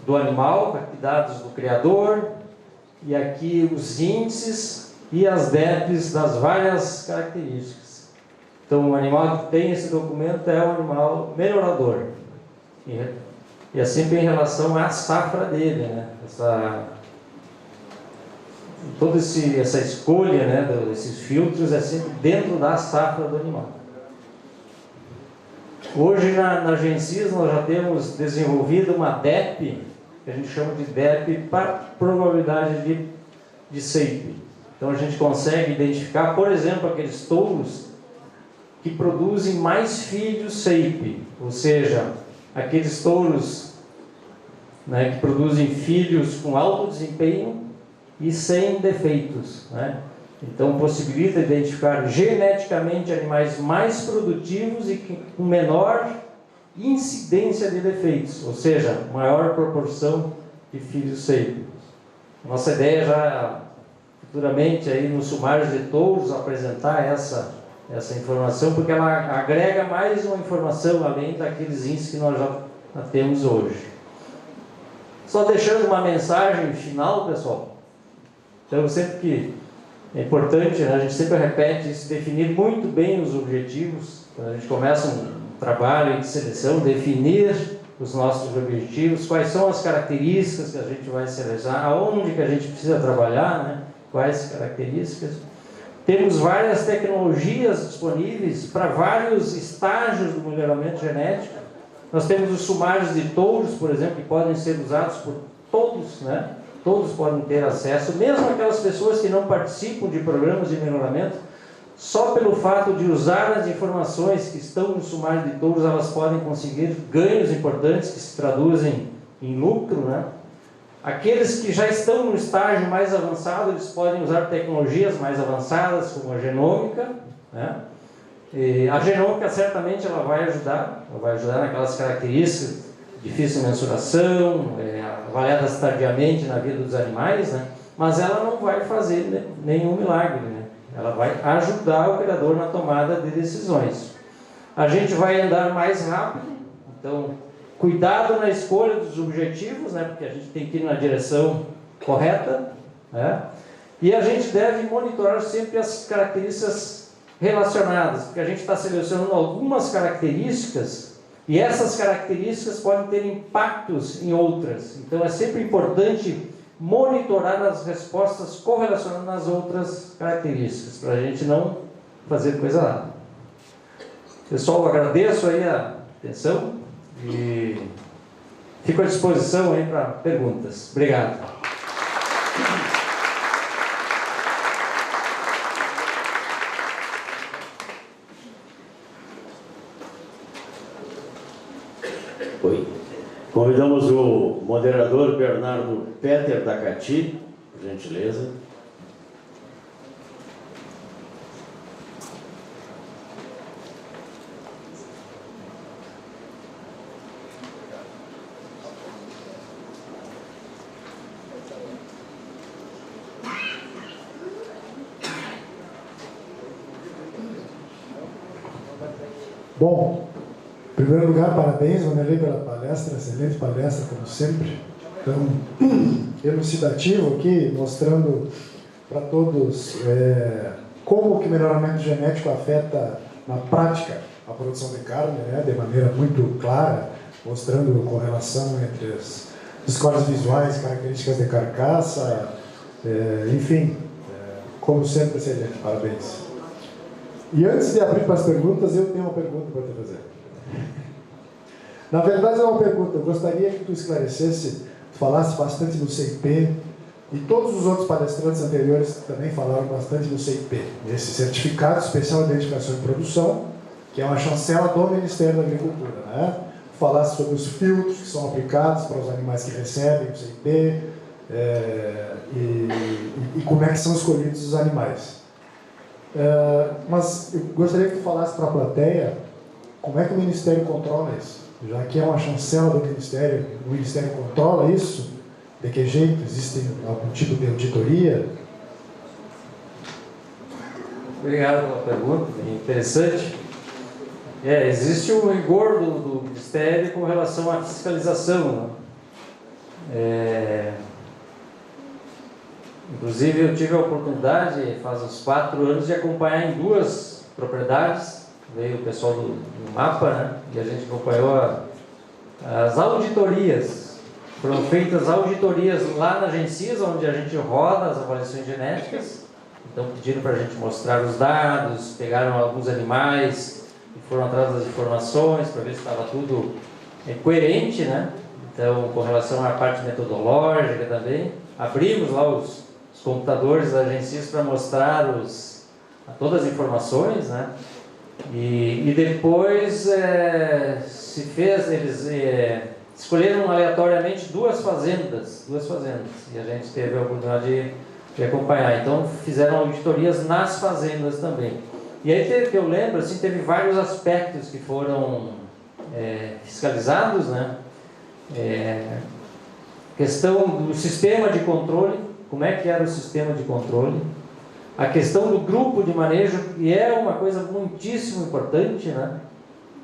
Speaker 3: do animal, aqui dados do criador, e aqui os índices e as DEPs das várias características. Então, o animal que tem esse documento é um animal melhorador. E é sempre em relação à safra dele, né? Toda essa escolha, né, desses filtros é sempre dentro da safra do animal. Hoje na Gensis nós já temos desenvolvido uma DEP, que a gente chama de DEP para probabilidade de CEIP. Então a gente consegue identificar, por exemplo, aqueles touros que produzem mais filhos CEIP, ou seja, aqueles touros, né, que produzem filhos com alto desempenho e sem defeitos, né? Então possibilita identificar geneticamente animais mais produtivos e com menor incidência de defeitos, ou seja, maior proporção de filhos CEIP. Nossa ideia já futuramente aí no sumário de touros apresentar essa informação, porque ela agrega mais uma informação além daqueles índices que nós já temos hoje. Só deixando uma mensagem final, pessoal. Então, sempre que é importante, né, a gente sempre repete isso, definir muito bem os objetivos. Quando a gente começa um trabalho de seleção, definir os nossos objetivos, quais são as características que a gente vai selecionar, aonde que a gente precisa trabalhar, né, quais características. Temos várias tecnologias disponíveis para vários estágios do melhoramento genético. Nós temos os sumários de touros, por exemplo, que podem ser usados por todos, né? Todos podem ter acesso, mesmo aquelas pessoas que não participam de programas de melhoramento, só pelo fato de usar as informações que estão no sumário de touros, elas podem conseguir ganhos importantes que se traduzem em lucro, né? Aqueles que já estão no estágio mais avançado, eles podem usar tecnologias mais avançadas, como a genômica, né? E a genômica certamente ela vai ajudar naquelas características, difícil mensuração, avaliadas tardiamente na vida dos animais, né? Mas ela não vai fazer, né, nenhum milagre, né? Ela vai ajudar o criador na tomada de decisões. A gente vai andar mais rápido, então cuidado na escolha dos objetivos, né? Porque a gente tem que ir na direção correta, né? E a gente deve monitorar sempre as características relacionadas, porque a gente está selecionando algumas características e essas características podem ter impactos em outras. Então é sempre importante monitorar as respostas correlacionando as outras características, para a gente não fazer coisa errada. Pessoal, agradeço aí a atenção e fico à disposição aí para perguntas. Obrigado.
Speaker 1: Oi. Convidamos o moderador Bernardo Peter Dacati, por gentileza.
Speaker 4: Bom, em primeiro lugar, parabéns, Vanderlei, pela palestra, excelente palestra, como sempre. Então, elucidativo aqui, mostrando para todos como que o melhoramento genético afeta na prática a produção de carne, né, de maneira muito clara, mostrando correlação entre as escolas visuais, características de carcaça, enfim, como sempre, excelente, parabéns. E antes de abrir para as perguntas, eu tenho uma pergunta para te fazer. Na verdade, é uma pergunta. Eu gostaria que tu esclarecesse, tu falasse bastante no CIP, e todos os outros palestrantes anteriores também falaram bastante no CIP, esse Certificado Especial de Identificação e Produção, que é uma chancela do Ministério da Agricultura, né? Falasse sobre os filtros que são aplicados para os animais que recebem o CIP, e como é que são escolhidos os animais. Mas eu gostaria que tu falasse para a plateia como é que o Ministério controla isso, já que é uma chancela do Ministério, o Ministério controla isso, de que jeito, existe algum tipo de auditoria?
Speaker 3: Obrigado pela pergunta, interessante. Existe um rigor do Ministério com relação à fiscalização, né? Inclusive, eu tive a oportunidade, faz uns 4 anos, de acompanhar em 2 propriedades. Veio o pessoal do MAPA, né? E a gente acompanhou as auditorias. Foram feitas auditorias lá na Agencias, onde a gente roda as avaliações genéticas. Então, pediram para a gente mostrar os dados, pegaram alguns animais e foram atrás das informações para ver se estava tudo coerente, né? Então, com relação à parte metodológica também, abrimos lá os computadores das agências para mostrar todas as informações, né? E depois se fez, eles escolheram aleatoriamente 2 fazendas, e a gente teve a oportunidade de acompanhar. Então, fizeram auditorias nas fazendas também. E aí, que eu lembro, assim, teve vários aspectos que foram fiscalizados, né? Questão do sistema de controle, como é que era o sistema de controle, a questão do grupo de manejo, que é uma coisa muitíssimo importante, né?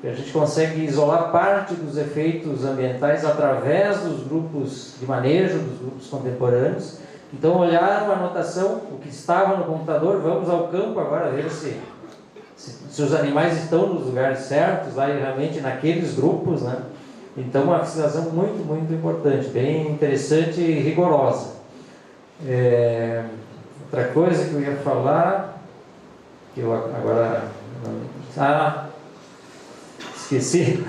Speaker 3: Que a gente consegue isolar parte dos efeitos ambientais através dos grupos de manejo, dos grupos contemporâneos. Então, olhar uma anotação, o que estava no computador, vamos ao campo agora ver se os animais estão nos lugares certos, lá realmente naqueles grupos, né? Então, uma fiscalização muito, muito importante, bem interessante e rigorosa. Outra coisa que eu ia falar, que eu agora... esqueci.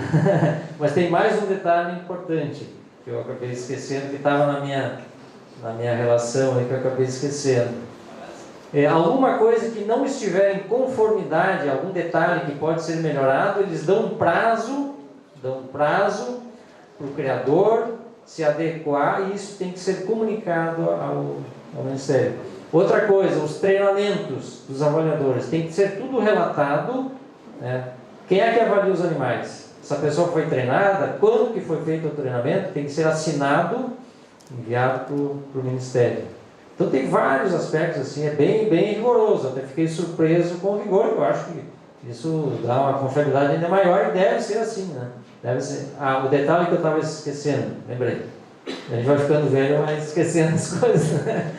Speaker 3: Mas tem mais um detalhe importante, que eu acabei esquecendo, que estava na minha relação aí, que eu acabei esquecendo. Alguma coisa que não estiver em conformidade, algum detalhe que pode ser melhorado, eles dão um prazo para o criador se adequar, e isso tem que ser comunicado ao Ministério. Outra coisa, os treinamentos dos avaliadores, tem que ser tudo relatado, né? Quem é que avalia os animais? Essa pessoa foi treinada, quando que foi feito o treinamento, tem que ser assinado, enviado para o Ministério. Então tem vários aspectos assim, é bem, bem rigoroso. Até fiquei surpreso com o rigor, eu acho que isso dá uma confiabilidade ainda maior e deve ser assim, né? Deve ser. O detalhe que eu estava esquecendo, lembrei. A gente vai ficando velho, mas esquecendo as coisas, né?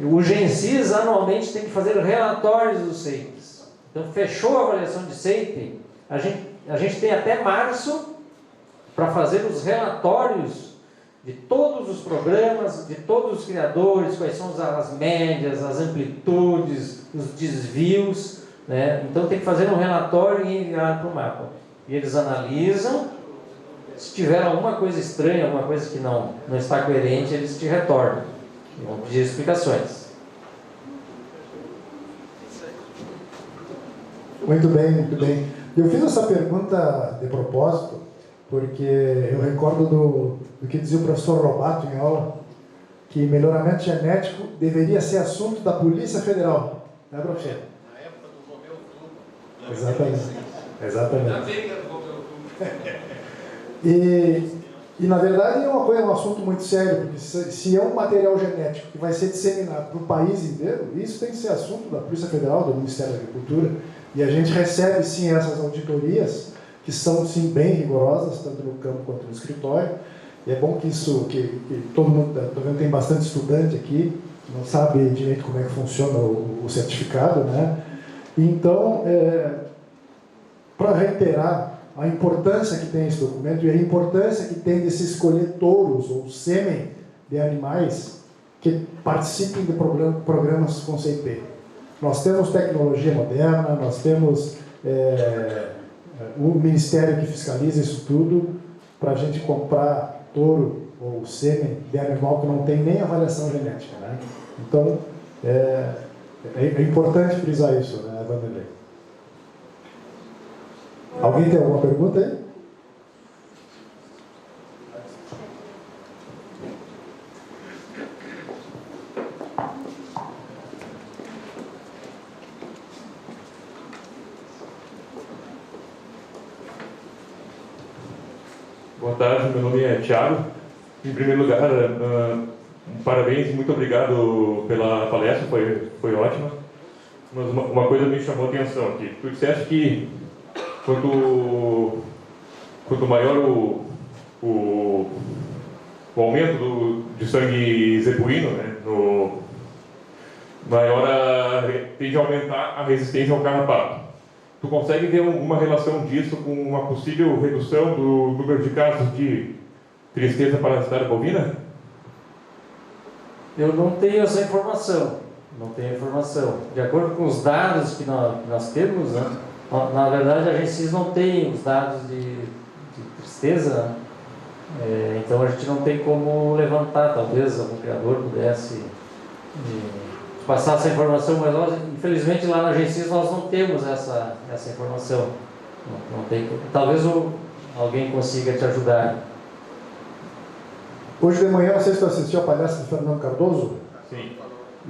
Speaker 3: O GENSIS anualmente tem que fazer relatórios dos CEIPs. Então, fechou a avaliação de CEIP, a gente tem até março para fazer os relatórios de todos os programas, de todos os criadores, quais são as médias, as amplitudes, os desvios, né? Então, tem que fazer um relatório e enviar para o MAPA. E eles analisam, se tiver alguma coisa estranha, alguma coisa que não está coerente, eles te retornam. E vão pedir explicações.
Speaker 4: Muito bem, muito bem. Eu fiz essa pergunta de propósito, porque eu recordo do que dizia o professor Robato em aula, que melhoramento genético deveria ser assunto da Polícia Federal. Não é, professor?
Speaker 5: Na época do Romeu Clube.
Speaker 4: Exatamente. E na verdade é um assunto muito sério, porque se é um material genético que vai ser disseminado para o país inteiro, isso tem que ser assunto da Polícia Federal, do Ministério da Agricultura, e a gente recebe sim essas auditorias, que são sim bem rigorosas, tanto no campo quanto no escritório, e é bom que todo mundo, estou vendo que tem bastante estudante aqui, que não sabe direito como é que funciona o certificado, né? Então, para reiterar a importância que tem esse documento e a importância que tem de se escolher touros ou sêmen de animais que participem de programas com CIP. Nós temos tecnologia moderna, nós temos o Ministério que fiscaliza isso tudo para a gente comprar touro ou sêmen de animal que não tem nem avaliação genética, né? Então, é importante frisar isso, né, Vanderlei? Alguém tem alguma pergunta aí?
Speaker 6: Boa tarde, meu nome é Thiago. Em primeiro lugar, parabéns, muito obrigado pela palestra, foi ótima. Mas uma coisa me chamou a atenção aqui. Tu disseste que quanto maior o aumento de sangue zebuíno, né, maior tende a aumentar a resistência ao carrapato. Tu consegue ver alguma relação disso com uma possível redução do número de casos de tristeza parasitária bovina?
Speaker 3: Eu não tenho essa informação. De acordo com os dados que nós temos, né, na verdade a GenCIS não tem os dados de tristeza, né? Então a gente não tem como levantar, talvez algum criador pudesse passar essa informação, mas nós, infelizmente lá na GenCIS nós não temos essa informação. Não tem, talvez alguém consiga te ajudar.
Speaker 4: Hoje de manhã, não sei se você assistiu a palestra do Fernando Cardoso.
Speaker 6: Sim.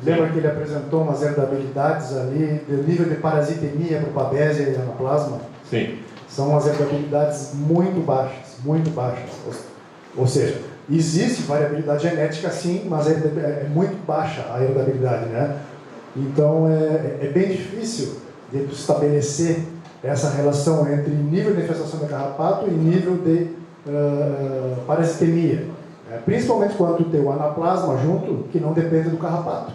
Speaker 4: Lembra que ele apresentou umas herdabilidades ali, do nível de parasitemia para o Babesia e anaplasma?
Speaker 6: Sim.
Speaker 4: São umas herdabilidades muito baixas, muito baixas. Ou seja, existe variabilidade genética sim, mas é muito baixa a herdabilidade, né? Então é bem difícil de estabelecer essa relação entre nível de infestação de carrapato e nível de parasitemia. Principalmente quando tem o anaplasma junto, que não depende do carrapato.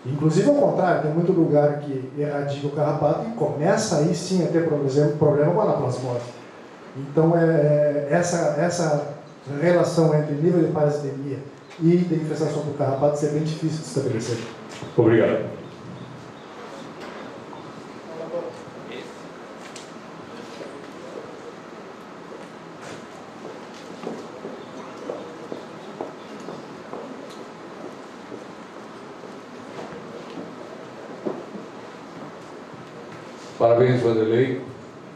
Speaker 4: Inclusive ao contrário, tem muito lugar que erradica o carrapato e começa aí sim a ter, por exemplo, problema com a anaplasmose. Então essa relação entre nível de parasitemia e de infestação do carrapato é bem difícil de estabelecer.
Speaker 6: Obrigado.
Speaker 7: Parabéns, Vanderlei,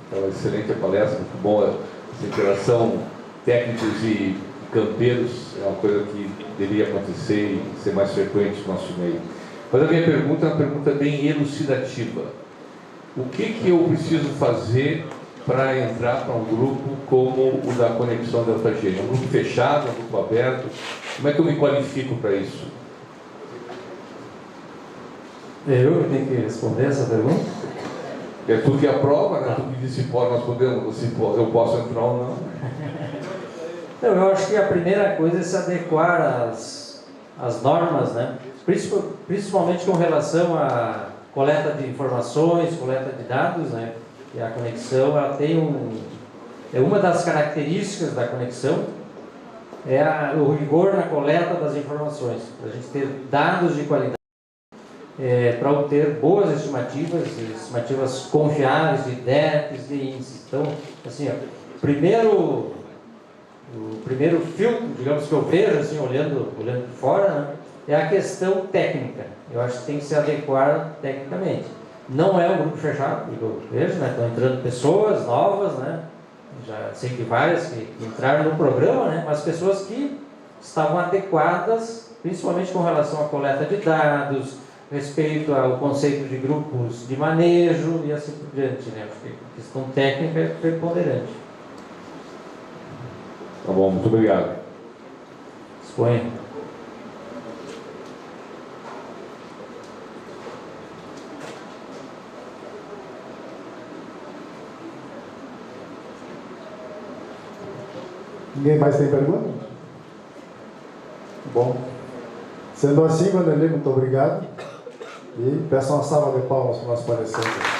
Speaker 7: pela excelente palestra, muito boa essa interação técnicos e campeiros, é uma coisa que deveria acontecer e ser mais frequente no nosso meio. Mas a minha pergunta é uma pergunta bem elucidativa. O que eu preciso fazer para entrar para um grupo como o da Conexão Delta G? Um grupo fechado, um grupo aberto? Como é que eu me qualifico para isso?
Speaker 3: Eu que tenho que responder essa pergunta?
Speaker 7: É tu que aprova, né? Tu que disse pode, nós podemos, eu posso entrar ou não.
Speaker 3: Então, eu acho que a primeira coisa é se adequar às normas, né? Principalmente com relação à coleta de informações, coleta de dados, né? E a conexão, ela tem uma das características da conexão é o rigor na coleta das informações, para a gente ter dados de qualidade. Para obter boas estimativas confiáveis de DEPs, de índices. Então, assim, o primeiro filtro, digamos, que eu vejo, assim, olhando de fora, né, é a questão técnica. Eu acho que tem que se adequar tecnicamente. Não é um grupo fechado, que eu vejo, né, estão entrando pessoas novas, né, já sei que várias que entraram no programa, né, mas pessoas que estavam adequadas, principalmente com relação à coleta de dados, respeito ao conceito de grupos de manejo e assim por diante, né? Porque a questão técnica é preponderante.
Speaker 7: Tá bom, muito obrigado.
Speaker 3: Exponha.
Speaker 4: Ninguém mais tem pergunta? Bom, sendo assim, Vanderlei, muito obrigado. E peço uma salva de palmas para o nosso palestrante.